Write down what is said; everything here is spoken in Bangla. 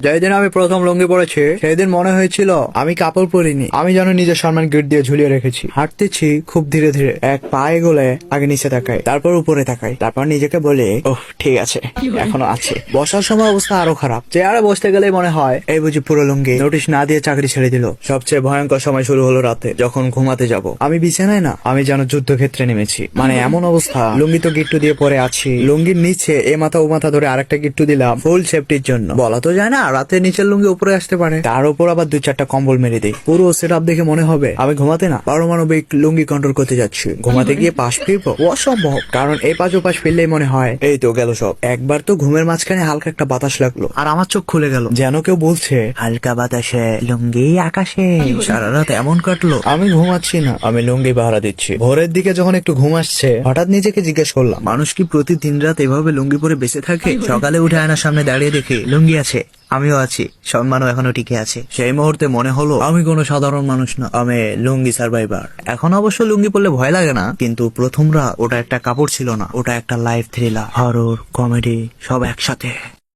যেদিন আমি প্রথম লুঙ্গি পরেছি সেদিন মনে হয়েছিল আমি কাপড় পরিনি, আমি যেন নিজের সম্মান গিট দিয়ে ঝুলিয়ে রেখেছি। হাঁটতেছি খুব ধীরে ধীরে, এক পায়ে গলে আগে নিচে তাকাই, তারপর উপরে তাকাই, তারপর নিজেকে বলি ওহ ঠিক আছে এখনো আছে। বসার সময় অবস্থা আরো খারাপ, চেয়ারে বসতে গেলেই মনে হয় এই বুঝি পুরো লুঙ্গি। নোটিশ না দিয়ে চাকরি ছেড়ে দিল। সবচেয়ে ভয়ঙ্কর সময় শুরু হলো রাতে, যখন ঘুমাতে যাব। আমি বিছানায় না, আমি যেন যুদ্ধক্ষেত্রে নেমেছি। মানে এমন অবস্থা, লুঙ্গি তো গিট্টু দিয়ে পরে আছি, লুঙ্গির নিচে এ মাথা ও মাথা ধরে আরেকটা গিট্টু দিলাম ফুল সেফটির জন্য। বলা তো যায় না রাতে নিচের লুঙ্গি উপরে আসতে পারে, তার উপর আবার 2-4টা কম্বল মেরে দেই। পুরো সেট আপ দেখে মনে হবে আমি ঘুমাতে না, পারমাণবিক লুঙ্গি কন্ট্রোল করতে যাচ্ছি। ঘুমাতে গিয়ে পাশ ফিরবো অসম্ভব, কারণ এই পাশ ও পাশ ফিরলেই মনে হয় এই তো গেল সব। একবার তো ঘুমের মাঝখানে হালকা একটা বাতাস লাগলো আর আমার চোখ খুলে গেল, যেন কেউ বলছে হালকা বাতাসে লুঙ্গি আকাশে। সারা রাত এমন কাটলো, আমি ঘুমাচ্ছি না, আমি লুঙ্গি পাহারা দিচ্ছি। ভোরের দিকে যখন একটু ঘুম আসছে, হঠাৎ নিজেকে জিজ্ঞেস করলাম মানুষ কি প্রতিদিন রাত এভাবে লুঙ্গি পরে বেঁচে থাকে? সকালে উঠে আয়নার সামনে দাঁড়িয়ে দেখি লুঙ্গি আছে, আমিও আছি, সম্মানও এখনো টিকে আছে। সেই মুহূর্তে মনে হলো আমি কোনো সাধারণ মানুষ না, আমি লুঙ্গি সার্ভাইভার। এখন অবশ্য লুঙ্গি পরলে ভয় লাগে না, কিন্তু প্রথমরা ওটা একটা কাপড় ছিল না, ওটা একটা লাইফ থ্রিলার, হরর, কমেডি সব একসাথে।